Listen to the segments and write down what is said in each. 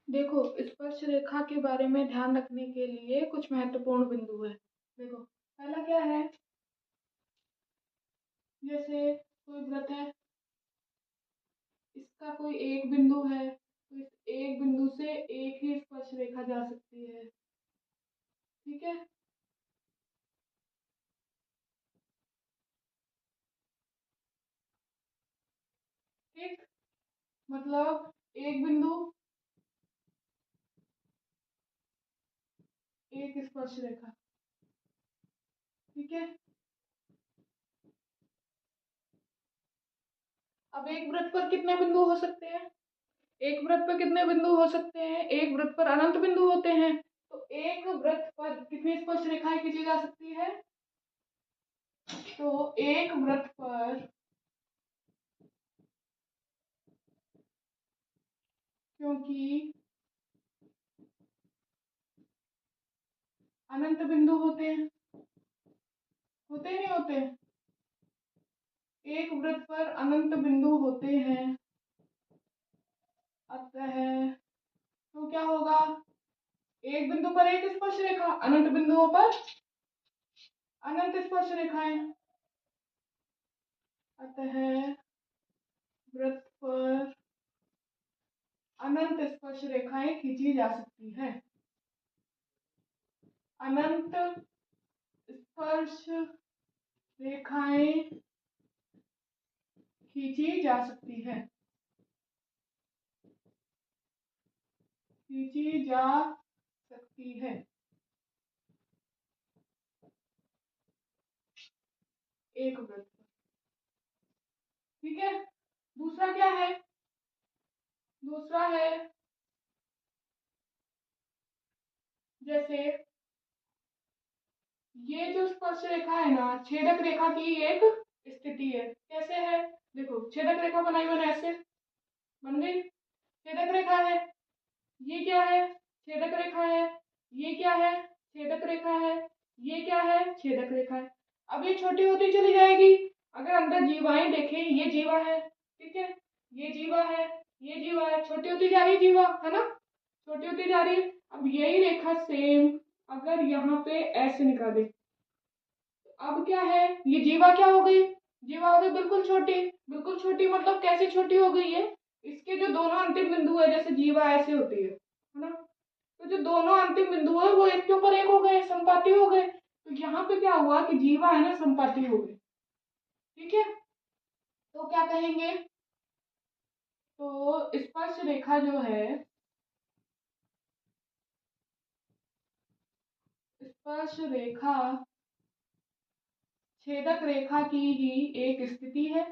देखो, स्पर्श रेखा के बारे में ध्यान रखने के लिए कुछ महत्वपूर्ण बिंदु है। देखो, पहला क्या है, जैसे कोई वृत्त है, इसका कोई एक बिंदु है, तो इस एक बिंदु से एक ही स्पर्श रेखा जा सकती है। ठीक है। ठीक, मतलब एक बिंदु, एक स्पर्श रेखा। ठीक है। अब एक वृत्त पर कितने बिंदु हो सकते हैं? एक वृत्त पर कितने बिंदु हो सकते हैं? एक वृत्त पर अनंत बिंदु होते हैं। तो एक वृत्त पर कितनी स्पर्श रेखाएं खींची जा सकती है? तो एक वृत्त पर, क्योंकि अनंत बिंदु होते हैं, होते नहीं होते, एक वृत्त पर अनंत बिंदु होते हैं, अतः तो क्या होगा, एक बिंदु पर एक स्पर्श रेखा, अनंत बिंदुओं पर अनंत स्पर्श रेखाएं, अतः वृत्त पर अनंत स्पर्श रेखाएं खींची जा सकती है। अनंत स्पर्श रेखाएं खींची जा सकती है, खींची जा सकती है एक वृत्त पर। ठीक है। दूसरा क्या है? दूसरा है, जैसे ये जो स्पर्श रेखा है ना, छेदक रेखा की एक स्थिति है। कैसे है? देखो, छेदक रेखा बनाई मैंने, ऐसे बन गई, छेदक रेखा है। ये क्या है? छेदक रेखा है। ये क्या है? छेदक रेखा है। ये क्या है? छेदक रेखा है। अब ये छोटी होती चली जाएगी। अगर अंदर जीवाएं देखें, ये जीवा है, ठीक है, ये जीवा है, ये जीवा है, छोटी होती जा रही है जीवा, है ना, छोटी होती जा रही है। अब यही रेखा सेम अगर यहाँ पे ऐसे निकाले, अब क्या है, ये जीवा क्या हो गई? जीवा हो गई बिल्कुल छोटी। बिल्कुल छोटी मतलब कैसे छोटी हो गई है? इसके जो दोनों अंतिम बिंदु है, जैसे जीवा ऐसे होती है ना, तो जो दोनों अंतिम बिंदु है वो एक के ऊपर एक हो गए, संपाती हो गए। तो यहाँ पे क्या हुआ कि जीवा है ना, संपाती हो गई। ठीक है। तो क्या कहेंगे, तो स्पर्श रेखा जो है, स्पर्श रेखा छेदक रेखा की ही एक स्थिति है,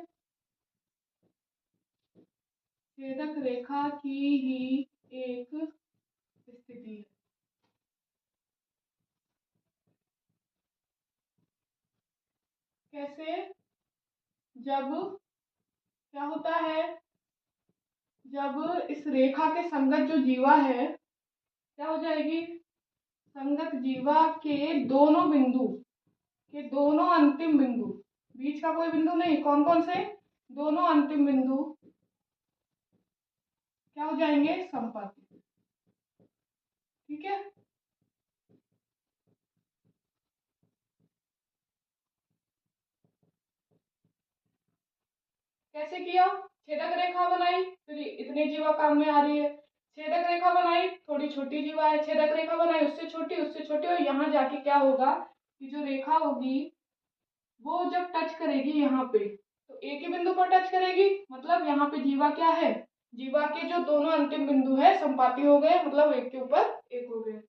छेदक रेखा की ही एक स्थिति है। कैसे? जब क्या होता है, जब इस रेखा के संगत जो जीवा है, क्या हो जाएगी, संगत जीवा के दोनों बिंदु, के दोनों अंतिम बिंदु, बीच का कोई बिंदु नहीं, कौन कौन से, दोनों अंतिम बिंदु क्या हो जाएंगे, संपाती। ठीक है। कैसे किया? छेदक रेखा बनाई, फिर इतनी जीवा काम में आ रही है, छेदक रेखा बनाई, थोड़ी छोटी जीवा है, छेदक रेखा बनाई, उससे छोटी, उससे छोटी, और यहाँ जाके क्या होगा कि जो रेखा होगी वो जब टच करेगी यहाँ पे, तो एक ही बिंदु पर टच करेगी, मतलब यहाँ पे जीवा क्या है, जीवा के जो दोनों अंतिम बिंदु है संपाती हो गए, मतलब एक के ऊपर एक हो गए।